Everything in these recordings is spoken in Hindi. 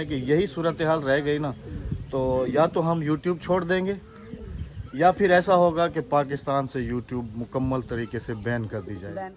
कि यही सूरत हाल रह गई ना तो या तो हम YouTube छोड़ देंगे या फिर ऐसा होगा कि पाकिस्तान से YouTube मुकम्मल तरीके से बैन कर दी जाए।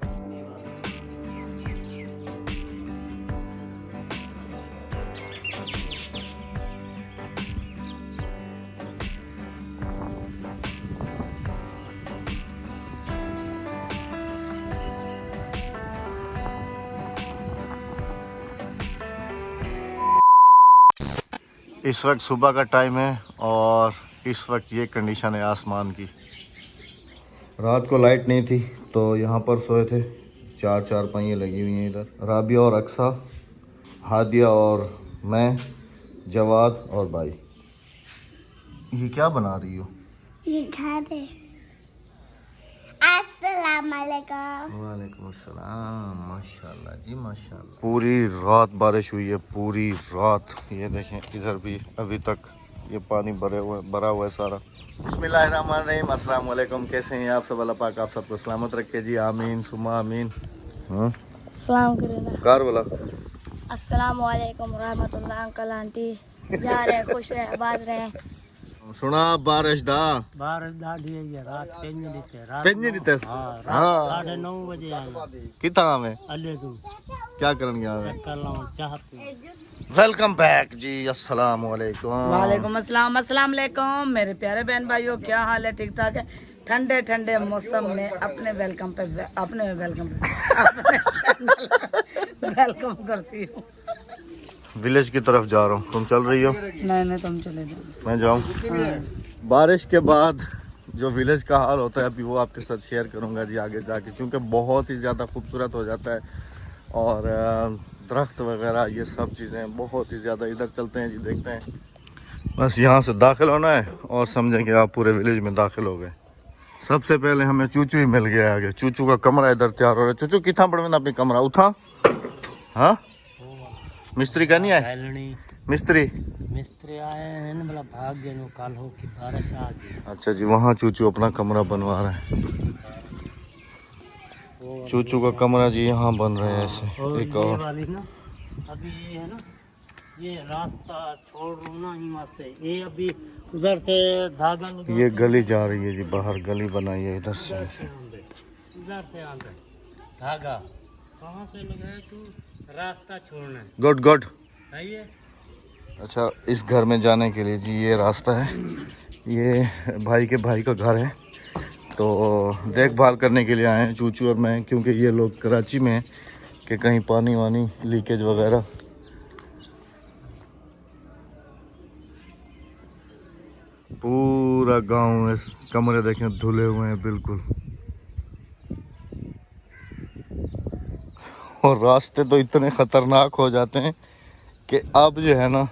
इस वक्त सुबह का टाइम है और इस वक्त ये कंडीशन है आसमान की। रात को लाइट नहीं थी तो यहाँ पर सोए थे। चार पहिए लगी हुई हैं इधर। राबिया और अक्सा, हादिया और मैं, जवाद और भाई। ये क्या बना रही हो? ये घर है। अस्सलाम वालेकुम। वालेकुम अस्सलाम। माशाल्लाह जी माशाल्लाह। पूरी रात बारिश हुई है, पूरी रात। ये देखें इधर भी अभी तक ये पानी भरा हुआ है सारा। बिस्मिल्लाहिर्रहमानिर्रहीम। अस्सलाम वालेकुम। कैसे हैं आप सब? अल्लाह पाक आप सबको सलामत रखे जी। आमीन सुमा आमीन। सलाम करेगा। कार वाला अस्सलाम वालेकुम रहमतुल्लाह। अंकल आंटी जा रहे खुश रहे आबाद रहे। सुना बारिश दा दी है रात 5 मिनट है रात पेंजी दिते हाँ 9:30 बजे आए कितना में अल्ले तू क्या करन गया है? कर लाऊं चाहते वेलकम बैक जी। अस्सलाम वालेकुम। वालेकुम अस्सलाम। अस्सलाम वालेकुम मेरे प्यारे बहन भाइयों, क्या हाल है? ठीक ठाक है? ठंडे ठंडे मौसम में अपने वेलकम पे अपने चैनल वेलकम करती हूँ। विलेज की तरफ जा रहा हूँ, तुम चल रही हो? नहीं तुम चले जाओ। मैं जाऊँ? बारिश के बाद जो विलेज का हाल होता है अभी वो आपके साथ शेयर करूंगा जी आगे जाके, क्योंकि बहुत ही ज़्यादा खूबसूरत हो जाता है और दरख्त वगैरह ये सब चीज़ें बहुत ही ज़्यादा। इधर चलते हैं जी, देखते हैं। बस यहाँ से दाखिल होना है और समझें कि आप पूरे विलेज में दाखिल हो गए। सबसे पहले हमें चूचू ही मिल गया आगे। चूचू का कमरा इधर तैयार हो रहा है। चूचू कितना पड़ में अपनी कमरा उठा? हाँ मिस्त्री का नहीं आए? मिस्त्री आए हैं ना, मतलब भाग गए काल हो की बारिश आ गई। अच्छा जी, वहाँ चूचू अपना कमरा बनवा रहा है। चूचू का कमरा जी यहाँ बन रहा है ऐसे। एक और वाली ना अभी ये है ना, ये रास्ता छोड़ रहा हूँ ना ही वास्ते। ये अभी उधर से धागा लगा, ये गली जा रही है जी, बाहर गली बनाई है इधर से। उधर से आंदर धागा कहाँ से लगाया तू? रास्ता छोड़ना है। Good good. है ये अच्छा, इस घर में जाने के लिए जी ये रास्ता है। ये भाई के भाई का घर है तो देखभाल करने के लिए आए हैं चूचू और मैं, क्योंकि ये लोग कराची में हैं कि कहीं पानी वानी लीकेज वगैरह। पूरा गांव में कमरे देखें धुले हुए हैं बिल्कुल। और रास्ते तो इतने ख़तरनाक हो जाते हैं कि अब जो है ना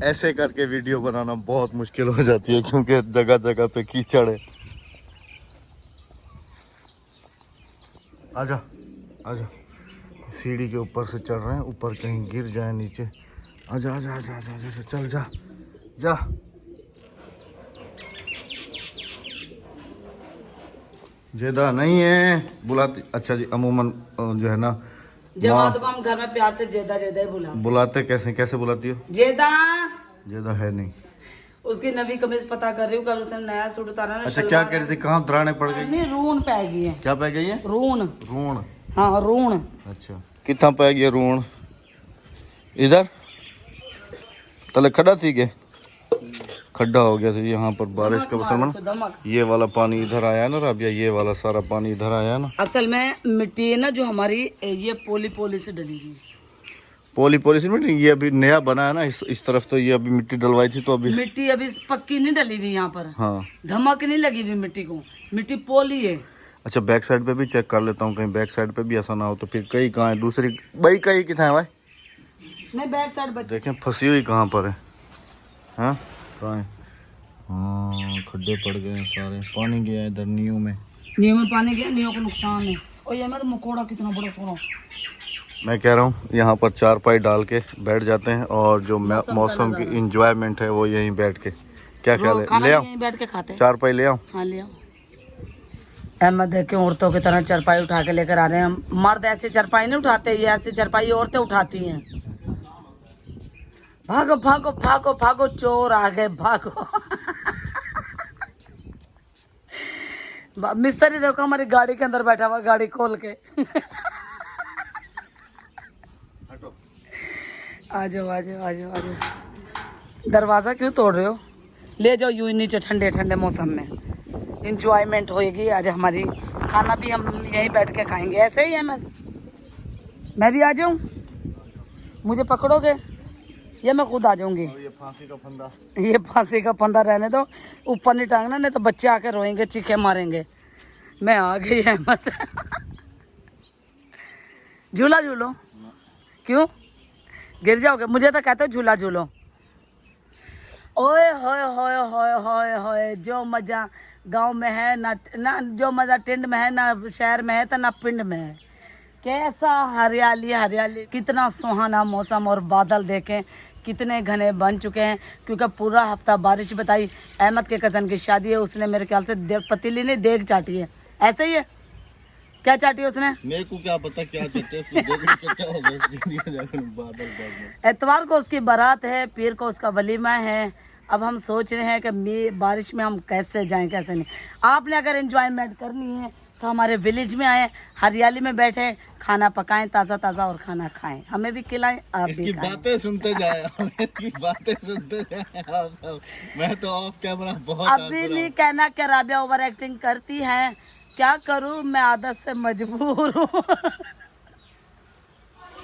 ऐसे करके वीडियो बनाना बहुत मुश्किल हो जाती है, क्योंकि जगह जगह पे कीचड़ है। आजा आजा, सीढ़ी के ऊपर से चढ़ रहे हैं, ऊपर कहीं गिर जाए नीचे। आजा आजा आजा आजा, आजा चल जा जा। जेदा नहीं है बुलाती। अच्छा जी, अमूमन जो है ना जवाद को हम घर में प्यार से जेदा जेदा ही बुलाते। कैसे बुलाती हो? जेदा। जेदा है नहीं। उसकी नवी कमीज पता कर रही हूँ, कल उसने नया सूट उतारा ना। अच्छा क्या कह रही थी? कहाँ दराने पड़ गई? नहीं रून पै गई है। क्या पै गई है? रून। रून? हाँ रून। अच्छा कितना पै गया रून? इधर तले खड्डा थी के खड्डा हो गया था यहाँ पर बारिश का मुसलमान। ये वाला पानी इधर आया है ना राबिया, ये वाला सारा पानी इधर आया है ना। असल में मिट्टी है ना जो हमारी, ये पोली से डली हुई। पोली से मिट्टी ये अभी नया बना है ना इस तरफ, तो ये अभी मिट्टी डलवाई थी तो अभी मिट्टी अभी पक्की नहीं डली हुई यहाँ पर। हाँ धमक नहीं लगी हुई मिट्टी को, मिट्टी पोली है। अच्छा बैक साइड पे भी चेक कर लेता हूँ, कहीं बैक साइड पे भी ऐसा ना हो। तो फिर कई कहाँ है दूसरी? भाई कई कितना है भाई? नहीं बैक साइड बच। देखें फंसी हुई कहाँ पर है। हाँ कहाँ है? हाँ खड्डे पड़ गए सारे, पानी गया इधर नींव में पानी गया, नींव को नुकसान है। और ये मैं तो मकोड़ा कितना बड़ा सोना। मैं कह रहा हूँ यहाँ पर चारपाई डाल के बैठ जाते हैं और जो मौसम की इंजॉयमेंट है वो यहीं बैठ के। क्या ख्याल है? ले आओ बैठ के खाते हैं। चारपाई ले आओ। हाँ ले आओ। अहमद देखे औरतों की तरह चरपाई उठा के लेकर आ रहे हैं। मर्द ऐसे चरपाई नहीं उठाते, ये ऐसी चरपाई औरतें उठाती हैं। भागो भागो भागो भागो, चोर आ गए, भागो। मिस्त्री देखो हमारी गाड़ी के अंदर बैठा हुआ, गाड़ी खोल के। हटो। आ जाओ आ जाओ आ जाओ आ जाओ। दरवाज़ा क्यों तोड़ रहे हो? ले जाओ यूं ही नीचे, ठंडे ठंडे मौसम में इंजॉयमेंट होएगी आज हमारी। खाना भी हम यहीं बैठ के खाएंगे, ऐसे ही है। मैं भी आ जाऊं? मुझे पकड़ोगे या मैं खुद आ जाऊंगी? और ये फांसी का फंदा। ये फांसी का फंदा रहने दो, ऊपर नहीं टांगना, नहीं तो बच्चे आके रोएंगे, चीखे मारेंगे। मैं आ गई अहमद। झूला झूलो। क्यों गिर जाओगे? मुझे तो कहते हो झूला झूलो। ओए होए होए होए होए होए, जो मजा गांव में है ना जो मजा टेंट में है ना शहर में है, तो ना पिंड में है। कैसा हरियाली हरियाली, कितना सुहाना मौसम, और बादल देखें कितने घने बन चुके हैं, क्योंकि पूरा हफ्ता बारिश बताई। अहमद के कज़न की शादी है, उसने मेरे ख्याल से पतीली ने देग चाटी है, ऐसे ही है। क्या चाटी है उसने? मेरे को क्या पता क्या चट्टे बादल। एतवार को उसकी बारात है, पीर को उसका वलीमा है। अब हम सोच रहे हैं कि बारिश में हम कैसे जाएं, कैसे नहीं। आपने अगर एंजॉयमेंट करनी है तो हमारे विलेज में आए, हरियाली में बैठे, खाना पकाएं ताज़ा ताज़ा और खाना खाएं, हमें भी खिलाएं, आप भी खाएं। बातें सुनते जाए, इसकी बातें सुनते जाए आप सब। मैं तो ऑफ कैमरा बहुत अभी नहीं कहना कि राबिया ओवर एक्टिंग करती है, क्या करूं, मैं आदत से मजबूर हूँ।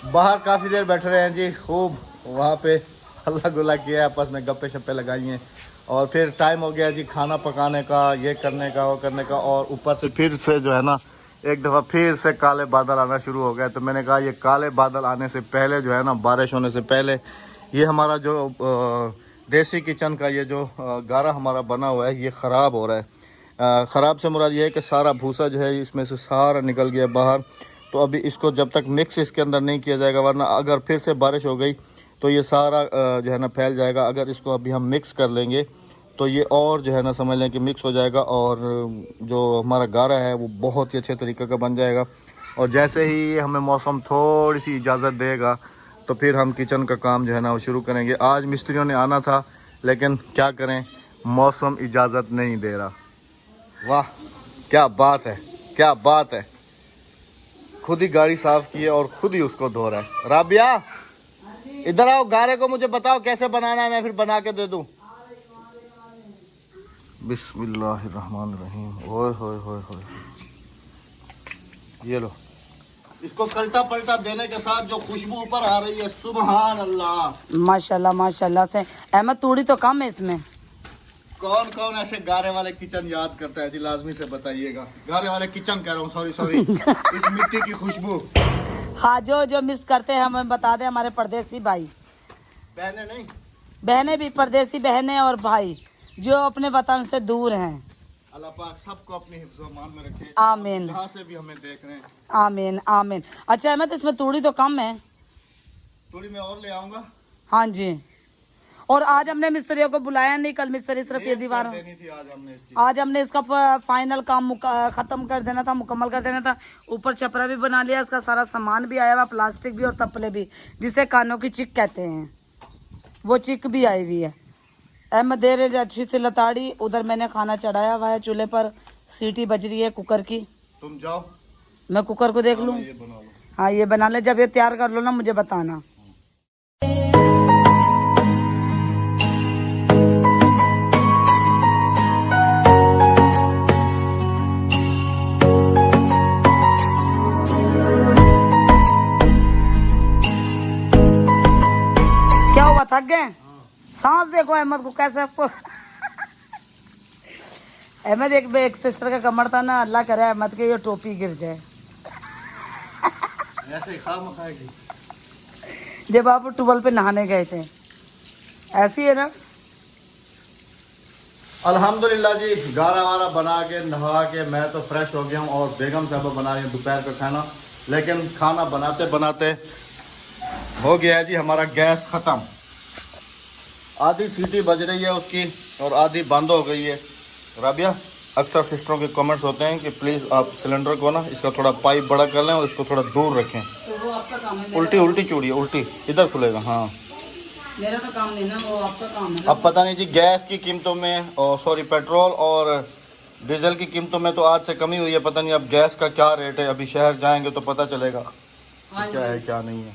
बाहर काफ़ी देर बैठ रहे हैं जी, खूब वहाँ पे हल्ला गुल्ला किया, आपस में गप्पे शप्पे लगाई हैं, और फिर टाइम हो गया जी खाना पकाने का, ये करने का वो करने का। और ऊपर से फिर से जो है ना एक दफ़ा फिर से काले बादल आना शुरू हो गए। तो मैंने कहा ये काले बादल आने से पहले जो है ना, बारिश होने से पहले, ये हमारा जो देसी किचन का ये जो गारा हमारा बना हुआ है, ये ख़राब हो रहा है। ख़राब से मुराद ये है कि सारा भूसा जो है इसमें से सारा निकल गया बाहर। तो अभी इसको जब तक मिक्स इसके अंदर नहीं किया जाएगा, वरना अगर फिर से बारिश हो गई तो ये सारा जो है ना फैल जाएगा। अगर इसको अभी हम मिक्स कर लेंगे तो ये और जो है ना समझ लें कि मिक्स हो जाएगा, और जो हमारा गारा है वो बहुत ही अच्छे तरीके का बन जाएगा। और जैसे ही हमें मौसम थोड़ी सी इजाज़त देगा तो फिर हम किचन का काम जो है ना वो शुरू करेंगे। आज मिस्त्रियों ने आना था, लेकिन क्या करें, मौसम इजाज़त नहीं दे रहा। वाह क्या बात है, क्या बात है। खुद ही गाड़ी साफ़ की है और खुद ही उसको धो रहा है। राबिया इधर आओ, गारे को मुझे बताओ कैसे बनाना है, मैं फिर बना के दे दूं। बिस्मिल्लाहिर्रहमानिर्रहीम। ओए होए होए होए, ये लो। इसको कल्टा पलटा देने के साथ जो खुशबू ऊपर आ रही है, सुबहान अल्लाह। माशाल्लाह माशाल्लाह से। अहमद तूड़ी तो कम है इसमें। कौन कौन ऐसे गारे वाले किचन याद करता है जी, लाजमी से बताइएगा। गारे वाले किचन कह रहा हूँ, सॉरी इस मिट्टी की खुशबू। हाँ, जो मिस करते हैं हमें बता दें, हमारे परदेसी भाई बहने नहीं, बहनें भी, परदेसी बहनें और भाई जो अपने वतन से दूर हैं। अल्लाह पाक सबको अपनी हिफ्ज़-ओ-मान में रखे, आमीन। जहाँ से भी हमें देख रहे हैं, आमीन आमीन। अच्छा अहमद, इसमें तूड़ी तो कम है। थोड़ी मैं और ले आऊँगा। हाँ जी। और आज हमने मिस्त्रियों को बुलाया नहीं, कल मिस्त्री सिर्फ ये दीवार, देनी थी आज हमने इसका फाइनल काम खत्म कर देना था, मुकम्मल कर देना था। ऊपर छपरा भी बना लिया, इसका सारा सामान भी आया हुआ, प्लास्टिक भी और तपले भी, जिसे कानों की चिक कहते हैं, वो चिक भी आई हुई है। अहमद दे रहे अच्छी सी लताड़ी। उधर मैंने खाना चढ़ाया हुआ है चूल्हे पर, सीटी बज रही है कुकर की। तुम जाओ, मैं कुकर को देख लूँ। ये बना लो। हाँ ये बना ले, जब ये तैयार कर लो ना मुझे बताना। क्या हुआ, थक गए? सांस देखो अहमद को कैसे आपको। अहमद एक सिस्टर का कमर था ना, अल्लाह करे अहमद के ये टोपी गिर जाए। ऐसे ही खाम खाएगी। जब आप ट्यूबवेल पे नहाने गए थे, ऐसी है ना। अल्हम्दुलिल्लाह जी, गारा वारा बना के नहा के मैं तो फ्रेश हो गया हूँ, और बेगम साहब बना रही हैं दोपहर का खाना। लेकिन खाना बनाते बनाते हो गया है जी हमारा गैस ख़त्म। आधी सीटी बज रही है उसकी और आधी बंद हो गई है। राबिया, अक्सर सिस्टरों के कमेंट्स होते हैं कि प्लीज़ आप सिलेंडर को ना इसका थोड़ा पाइप बड़ा कर लें और इसको थोड़ा दूर रखें। तो वो आपका काम है। उल्टी उल्टी चूड़ी है, उल्टी इधर खुलेगा। हाँ मेरा तो काम नहीं ना, वो आपका काम है। अब पता नहीं जी गैस की कीमतों में और सॉरी पेट्रोल और डीजल की कीमतों में तो आज से कमी हुई है। पता नहीं अब गैस का क्या रेट है, अभी शहर जाएंगे तो पता चलेगा क्या है क्या नहीं है।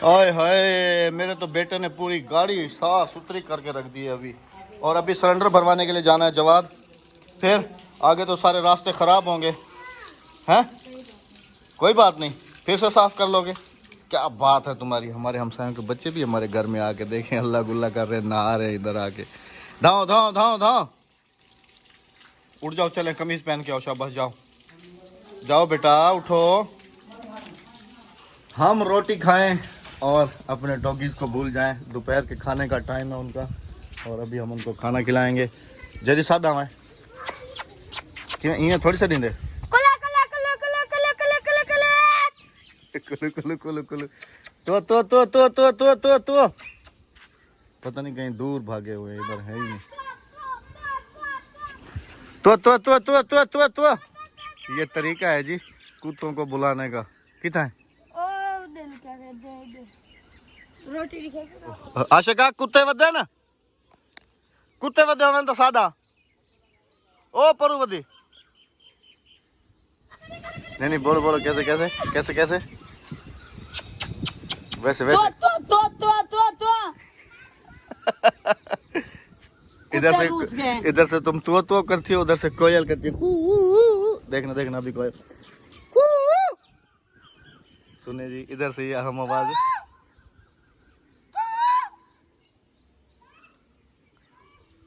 ओए हाय, मेरे तो बेटे ने पूरी गाड़ी साफ सुथरी करके रख दी है अभी। और अभी सिलेंडर भरवाने के लिए जाना है जवाद। फिर आगे तो सारे रास्ते ख़राब होंगे हैं, कोई बात नहीं, फिर से साफ कर लोगे। क्या बात है तुम्हारी। हमारे हमसायों के बच्चे भी हमारे घर में आके देखें अल्लाह गुल्ला कर रहे, नहा रहे इधर आके। धाओ धाओ धाओ धाओ, उठ जाओ, चले कमीज पहन के आओ, शाबाश, जाओ जाओ बेटा उठो। हम रोटी खाएं और अपने डॉगीज को भूल जाएं। दोपहर के खाने का टाइम है उनका और अभी हम उनको खाना खिलाएंगे। जल्दी सादा है क्यों ये थोड़ी सा दींदे कुलू कुलू कुलू कुलू तो पता नहीं कहीं दूर भागे हुए, इधर है ही नहीं। तो ये तरीका है जी कुत्तों को बुलाने का। कितना है रोटी लिखे आशिका कुत्ते वधे ना, कुत्ते वधे होवे तो सादा ओ परू वधी। नहीं बोलो बोलो, कैसे कैसे कैसे कैसे वैसे वैसे इधर से तुम तो करती हो, उधर से कोयल करती है। देखना देखना अभी कोयल सुने जी, इधर से ये हम आवाज।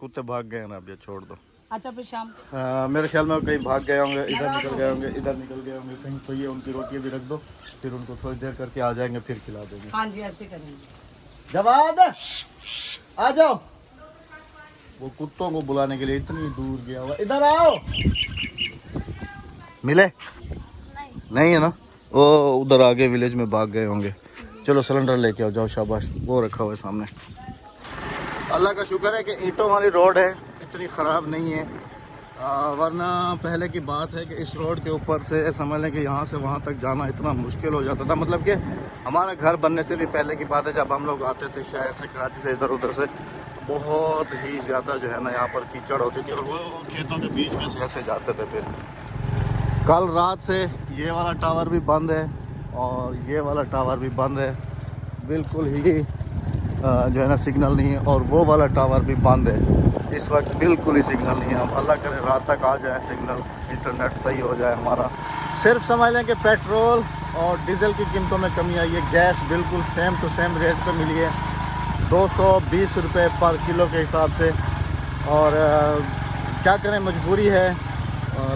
कुत्ते भाग गए ना, अब ये छोड़ दो। अच्छा फिर शाम मेरे ख्याल में कहीं भाग गए होंगे, इधर निकल गए होंगे, इधर निकल गए होंगे कहीं। तो ये उनकी रोटियां भी रख दो, फिर उनको थोड़ी देर करके आ जाएंगे, फिर खिला देंगे। हाँ जी ऐसे करेंगे। जवाद आ जाओ। वो कुत्तों को बुलाने के लिए इतनी दूर गया हुआ, इधर आओ। मिले नहीं है ना, वो उधर आगे विलेज में भाग गए होंगे। चलो सिलेंडर लेके आओ, जाओ शाबाश, वो रखा हुआ है सामने। अल्लाह का शुक्र है कि ईंटों वाली रोड है, इतनी ख़राब नहीं है। वरना पहले की बात है कि इस रोड के ऊपर से समझ लें कि यहाँ से वहाँ तक जाना इतना मुश्किल हो जाता था। मतलब कि हमारा घर बनने से भी पहले की बात है, जब हम लोग आते थे शहर से, कराची से, इधर उधर से, बहुत ही ज़्यादा जो है ना यहाँ पर कीचड़ होती थी और वो खेतों के बीच में से ऐसे जाते थे। फिर कल रात से ये वाला टावर भी बंद है और ये वाला टावर भी बंद है, बिल्कुल ही जो है ना सिग्नल नहीं है। और वो वाला टावर भी बंद है, इस वक्त बिल्कुल ही सिग्नल नहीं है। हम अल्लाह करे रात तक आ जाए सिग्नल, इंटरनेट सही हो जाए हमारा। सिर्फ समझ लें कि पेट्रोल और डीजल की कीमतों में कमी आई है। गैस बिल्कुल सेम टू सेम रेट पे मिली है, 220 रुपये पर किलो के हिसाब से। और क्या करें, मजबूरी है,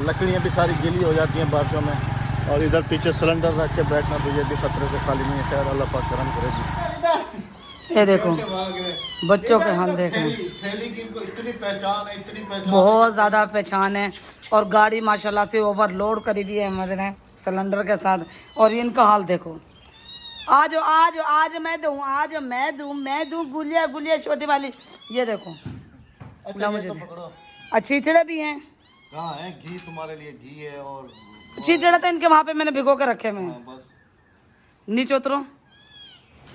लकड़ियाँ भी सारी गीली हो जाती हैं बारिशों में। और इधर पीछे सिलेंडर रख के बैठना तो ये भी खतरे से खाली नहीं है। खैर अल्लाह पाक करम करेगी। ये देखो बच्चों के हाल देखें, थैली की इतनी पहचान है, इतनी पहचान, बहुत ज़्यादा पहचान है। और गाड़ी माशाल्लाह से ओवरलोड करी दी है हमारे ने सिलेंडर के साथ। और इनका हाल देखो, आज आज आज मैं दूँ, आज मैं दूँ गुलिया गुलिया छोटी वाली। ये देखो अच्छा मुझे ये तो पकड़ो। छींचड़े भी हैं, कहाँ है घी, तुम्हारे लिए घी है। और छींचड़े तो इनके वहाँ पे मैंने भिगो के रखे हुए हैं। बस नीचे उतरो।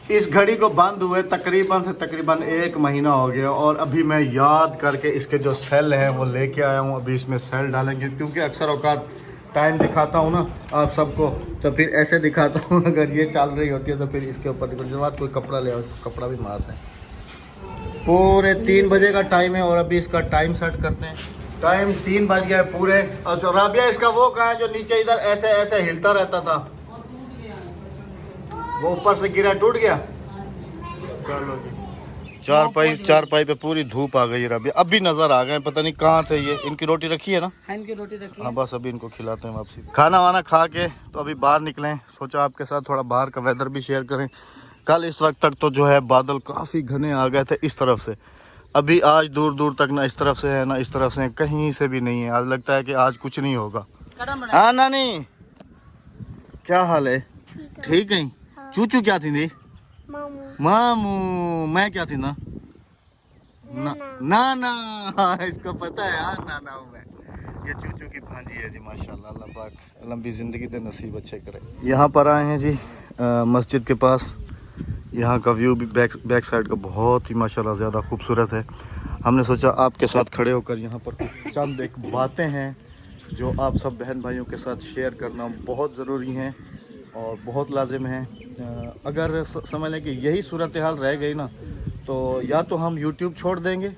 इस घड़ी को बंद हुए तकरीबन से तकरीबन 1 महीना हो गया और अभी मैं याद करके इसके जो सेल हैं वो लेके आया हूँ। अभी इसमें सेल डालेंगे, क्योंकि अक्सर औकात टाइम दिखाता हूँ ना आप सबको, तो फिर ऐसे दिखाता हूँ। अगर ये चल रही होती है तो फिर इसके ऊपर जो बात कोई कपड़ा ले आओ, कपड़ा भी मारते हैं। पूरे 3 बजे का टाइम है और अभी इसका टाइम सेट करते हैं। टाइम 3 बज गया है पूरे। अच्छा राबिया, इसका वो कहाँ है जो नीचे इधर ऐसे ऐसे हिलता रहता था? वो ऊपर से गिरा, टूट गया। चलो जी, चारपाई पे पूरी धूप आ गई है। अभी अभी नजर आ गए, पता नहीं कहाँ थे ये। इनकी रोटी रखी है ना? हाँ इनकी रोटी रखी है। हाँ बस अभी इनको खिलाते हैं वापसी। खाना वाना खा के तो अभी बाहर निकले, सोचा आपके साथ थोड़ा बाहर का वेदर भी शेयर करें। कल इस वक्त तक तो जो है बादल काफ़ी घने आ गए थे इस तरफ से, अभी आज दूर दूर तक ना इस तरफ से है ना इस तरफ से, कहीं से भी नहीं है। आज लगता है कि आज कुछ नहीं होगा। हाँ नानी, क्या हाल है? ठीक है। चूचू क्या थी? मामू। मैं क्या थी ना? नाना। इसको पता है। हाँ नाना हूँ मैं। ये चूचू की भांजी है जी, माशाल्लाह। अल्लाह पाक लंबी ज़िंदगी दे, नसीब अच्छे करे। यहाँ पर आए हैं जी मस्जिद के पास। यहाँ का व्यू भी बैक साइड का बहुत ही माशाल्लाह ज़्यादा खूबसूरत है। हमने सोचा आपके साथ खड़े होकर यहाँ पर कुछ चंद एक बातें हैं जो आप सब बहन भाइयों के साथ शेयर करना बहुत ज़रूरी हैं और बहुत लाजिम है। अगर समझ लें कि यही सूरत हाल रह गई ना, तो या तो हम यूट्यूब छोड़ देंगे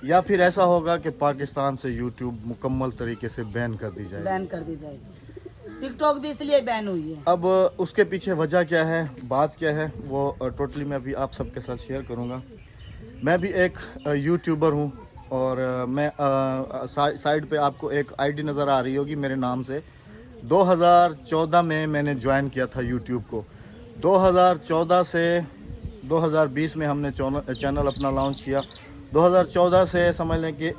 या फिर ऐसा होगा कि पाकिस्तान से यूट्यूब मुकम्मल तरीके से बैन कर दी जाएगी। बैन कर दी जाएगी। टिकटॉक भी इसलिए बैन हुई है। अब उसके पीछे वजह क्या है, बात क्या है, वो टोटली मैं अभी आप सबके साथ शेयर करूँगा। मैं भी एक यूट्यूबर हूँ और मैं साइड पे आपको एक आईडी नज़र आ रही होगी मेरे नाम से। 2014 में मैंने ज्वाइन किया था यूट्यूब को। 2014 से 2020 में हमने चैनल अपना लॉन्च किया। 2014 से समझ लें कि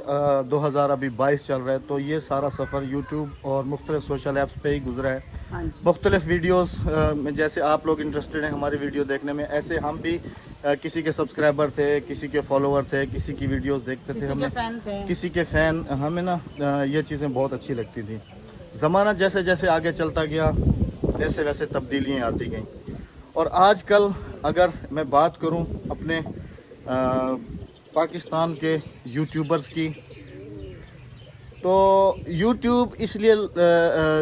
2022 चल रहा है, तो ये सारा सफ़र यूट्यूब और मुख्तलिफ सोशल ऐप्स पे ही गुजरा है। हाँ जी। मुख्तलिफ वीडियोस में जैसे आप लोग इंटरेस्टेड हैं हमारी वीडियो देखने में, ऐसे हम भी किसी के सब्सक्राइबर थे, किसी के फॉलोवर थे, किसी की वीडियोस देखते थे, हमें फैन थे, किसी के फ़ैन। हमें ना ये चीज़ें बहुत अच्छी लगती थी। ज़माना जैसे जैसे आगे चलता गया वैसे वैसे तब्दीलियाँ आती गईं। और आजकल अगर मैं बात करूं अपने पाकिस्तान के यूट्यूबर्स की, तो यूट्यूब इसलिए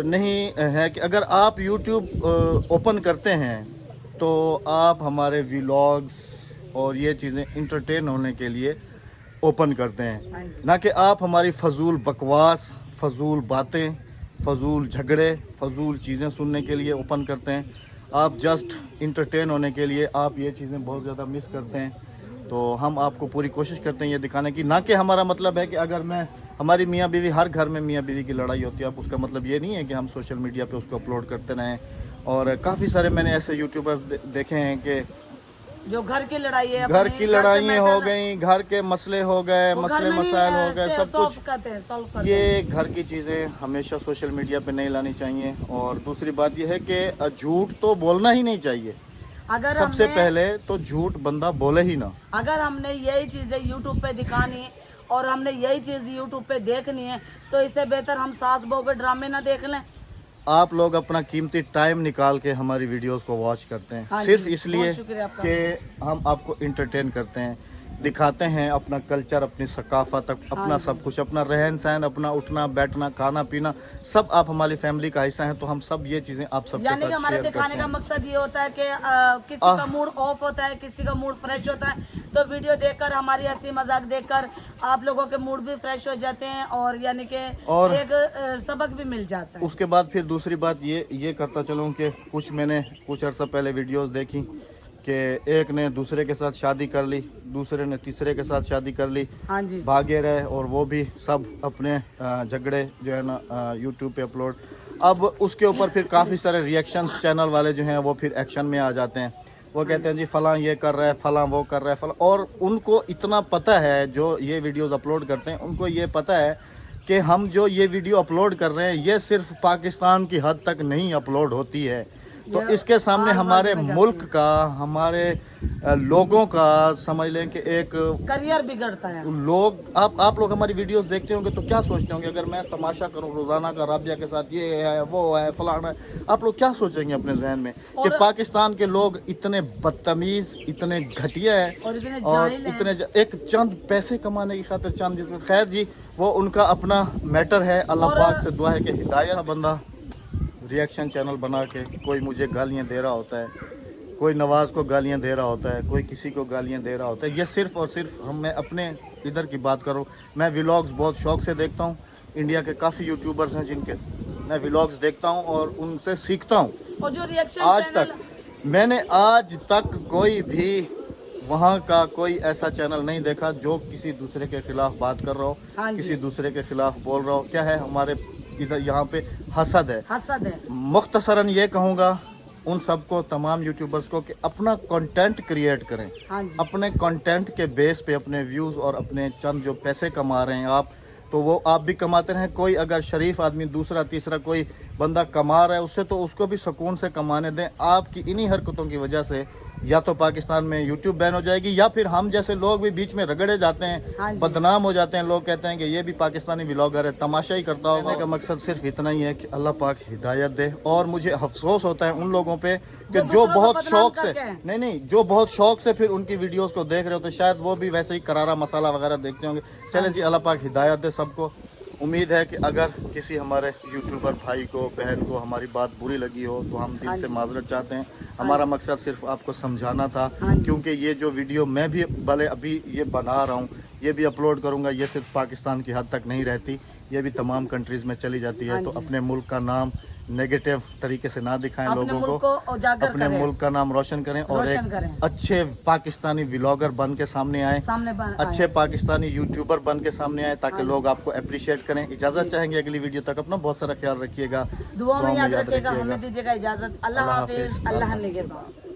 नहीं है कि अगर आप यूट्यूब ओपन करते हैं तो आप हमारे व्लॉग्स और ये चीज़ें इंटरटेन होने के लिए ओपन करते हैं, ना कि आप हमारी फजूल बकवास, फजूल बातें, फजूल झगड़े, फजूल चीज़ें सुनने के लिए ओपन करते हैं। आप जस्ट इंटरटेन होने के लिए आप ये चीज़ें बहुत ज़्यादा मिस करते हैं। तो हम आपको पूरी कोशिश करते हैं ये दिखाने की, ना कि हमारा मतलब है कि अगर मैं हमारी मियाँ बीवी, हर घर में मियाँ बीवी की लड़ाई होती है, अब उसका मतलब ये नहीं है कि हम सोशल मीडिया पे उसको अपलोड करते रहें। और काफ़ी सारे मैंने ऐसे यूट्यूबर देखे हैं कि जो घर की लड़ाई है, घर की लड़ाइयाँ हो गई, घर के मसले हो गए, मसले मसाइल हो गए, सब कुछ। ये घर की चीज़ें हमेशा सोशल मीडिया पे नहीं लानी चाहिए। और दूसरी बात ये है कि झूठ तो बोलना ही नहीं चाहिए। अगर सबसे पहले तो झूठ बंदा बोले ही ना। अगर हमने यही चीजें यूट्यूब पे दिखानी और हमने यही चीज यूट्यूब पे देखनी है, तो इससे बेहतर हम सास बहू के ड्रामे ना देख लें। आप लोग अपना कीमती टाइम निकाल के हमारी वीडियोस को वॉच करते हैं। हाँ सिर्फ जी, इसलिए बहुत शुक्रिया आपका। कि हम आपको इंटरटेन करते हैं, दिखाते हैं अपना कल्चर, अपनी सकाफत, अपना सब कुछ, अपना रहन सहन, अपना उठना बैठना, खाना पीना, सब आप हमारी फैमिली का हिस्सा हैं। तो हम सब ये चीज़ें आप सबके यानी कि साथ हमारे शेयर दिखाने करते का हैं। मकसद ये होता है कि किसी का मूड ऑफ होता है, किसी का मूड फ्रेश होता है, तो वीडियो देखकर, हमारी हंसी मजाक देखकर आप लोगों के मूड भी फ्रेश हो जाते हैं और यानी कि एक सबक भी मिल जाता है। उसके बाद फिर दूसरी बात ये करता चलूँ कि मैंने कुछ अर्सा पहले वीडियोस देखी कि एक ने दूसरे के साथ शादी कर ली, दूसरे ने तीसरे के साथ शादी कर ली, हाँ जी, भागे रहे, और वो भी सब अपने झगड़े जो है ना यूट्यूब पे अपलोड। अब उसके ऊपर फिर काफ़ी सारे रिएक्शंस चैनल वाले जो हैं वो फिर एक्शन में आ जाते हैं। वो कहते हैं जी फलां ये कर रहा है, फलां वो कर रहा है, फलां। और उनको इतना पता है, जो ये वीडियोस अपलोड करते हैं उनको ये पता है कि हम जो ये वीडियो अपलोड कर रहे हैं ये सिर्फ पाकिस्तान की हद तक नहीं अपलोड होती है। तो इसके सामने हमारे मुल्क का, हमारे लोगों का, समझ लें कि एक करियर बिगड़ता है। लोग आप लोग हमारी वीडियोस देखते होंगे तो क्या सोचते होंगे, अगर मैं तमाशा करूं रोज़ाना का राबिया के साथ, ये है वो है फलाना है, आप लोग क्या सोचेंगे अपने जहन में कि पाकिस्तान के लोग इतने बदतमीज़, इतने घटिया है और इतने एक चंद पैसे कमाने की खातिर चंद। खैर जी, वो उनका अपना मैटर है। अल्लाह पाक से दुआ है कि हिदायत। बंदा रिएक्शन चैनल बना के कोई मुझे गालियाँ दे रहा होता है, कोई नवाज़ को गालियाँ दे रहा होता है, कोई किसी को गालियाँ दे रहा होता है। ये सिर्फ़ और सिर्फ मैं अपने इधर की बात करूँ, मैं व्लॉग्स बहुत शौक़ से देखता हूँ। इंडिया के काफ़ी यूट्यूबर्स हैं जिनके मैं व्लॉग्स देखता हूँ और उनसे सीखता हूँ। और जो रिएक्शन मैंने आज तक कोई भी वहाँ का कोई ऐसा चैनल नहीं देखा जो किसी दूसरे के खिलाफ बात कर रहा हो, किसी दूसरे के खिलाफ बोल रहा हो। क्या है, हमारे इधर यहाँ पे हसद है। मुख्तसरन ये कहूँगा उन सबको, तमाम यूट्यूबर्स को, कि अपना कंटेंट क्रिएट करें। अपने कंटेंट के बेस पे अपने व्यूज़ और अपने चंद जो पैसे कमा रहे हैं आप, तो वो आप भी कमाते रहें। कोई अगर शरीफ आदमी दूसरा तीसरा कोई बंदा कमा रहा है उससे, तो उसको भी सुकून से कमाने दें। आपकी इन्हीं हरकतों की वजह से या तो पाकिस्तान में यूट्यूब बैन हो जाएगी, या फिर हम जैसे लोग भी बीच में रगड़े जाते हाँ हैं, जी। बदनाम हो जाते हैं। लोग कहते हैं कि ये भी पाकिस्तानी व्लॉगर है, तमाशा ही करता होगा। का मकसद सिर्फ इतना ही है कि अल्लाह पाक हिदायत दे। और मुझे अफसोस होता है उन लोगों पे कि जो दूसरों को बहुत बदनाम शौक से करके। नहीं जो बहुत शौक से फिर उनकी वीडियोस को देख रहे हो, तो शायद वो भी वैसे ही करारा मसाला वगैरह देखते होंगे। चले जी, अल्लाह पाक हिदायत दे सबको। उम्मीद है कि अगर किसी हमारे यूट्यूबर भाई को, बहन को हमारी बात बुरी लगी हो तो हम दिल से माजरत चाहते हैं। हमारा मकसद सिर्फ आपको समझाना था, क्योंकि ये जो वीडियो मैं भी भले अभी ये बना रहा हूँ, ये भी अपलोड करूँगा, ये सिर्फ पाकिस्तान की हद तक नहीं रहती, ये भी तमाम कंट्रीज़ में चली जाती है। तो अपने मुल्क का नाम नेगेटिव तरीके से ना दिखाएं अपने लोगों मुल्क को, को उजागर अपने करें। मुल्क का नाम रोशन करें और रोशन एक करें। अच्छे पाकिस्तानी व्लॉगर बन के सामने आए, सामने अच्छे पाकिस्तानी यूट्यूबर बन के सामने आए, ताकि लोग आपको अप्रिशिएट करें। इजाजत चाहेंगे अगली वीडियो तक। अपना बहुत सारा ख्याल रखिएगा, दुआ में याद रखिएगा, हमें दीजिएगा इजाजत। अल्लाह अल्लाह हाफिज, हाफिज, अल्लाह निगहबान।